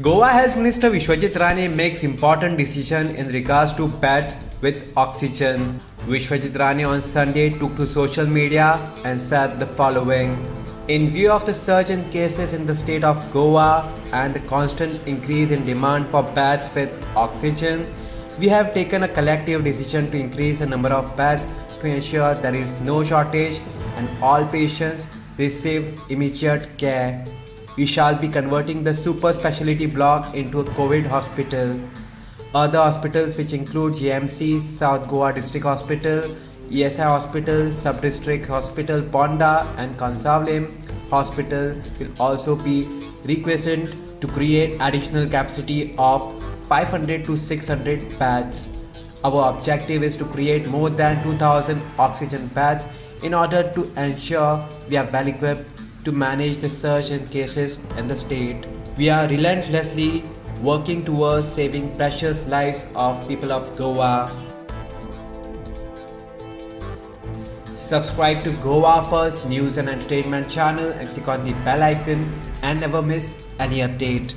Goa Health Minister Vishwajit Rane makes important decision in regards to beds with oxygen. Vishwajit Rane on Sunday took to social media and said the following. In view of the surge in cases in the state of Goa and the constant increase in demand for beds with oxygen, we have taken a collective decision to increase the number of beds to ensure there is no shortage and all patients receive immediate care. We shall be converting the super specialty block into a COVID hospital. Other hospitals which include GMC, South Goa District Hospital, ESI Hospital, Sub-District Hospital Ponda and Consavalem Hospital will also be requested to create additional capacity of 500 to 600 beds. Our objective is to create more than 2000 oxygen beds in order to ensure we are well equipped to manage the surge in cases in the state. We are relentlessly working towards saving precious lives of people of Goa. Subscribe to Goa First News and Entertainment channel and click on the bell icon and never miss any update.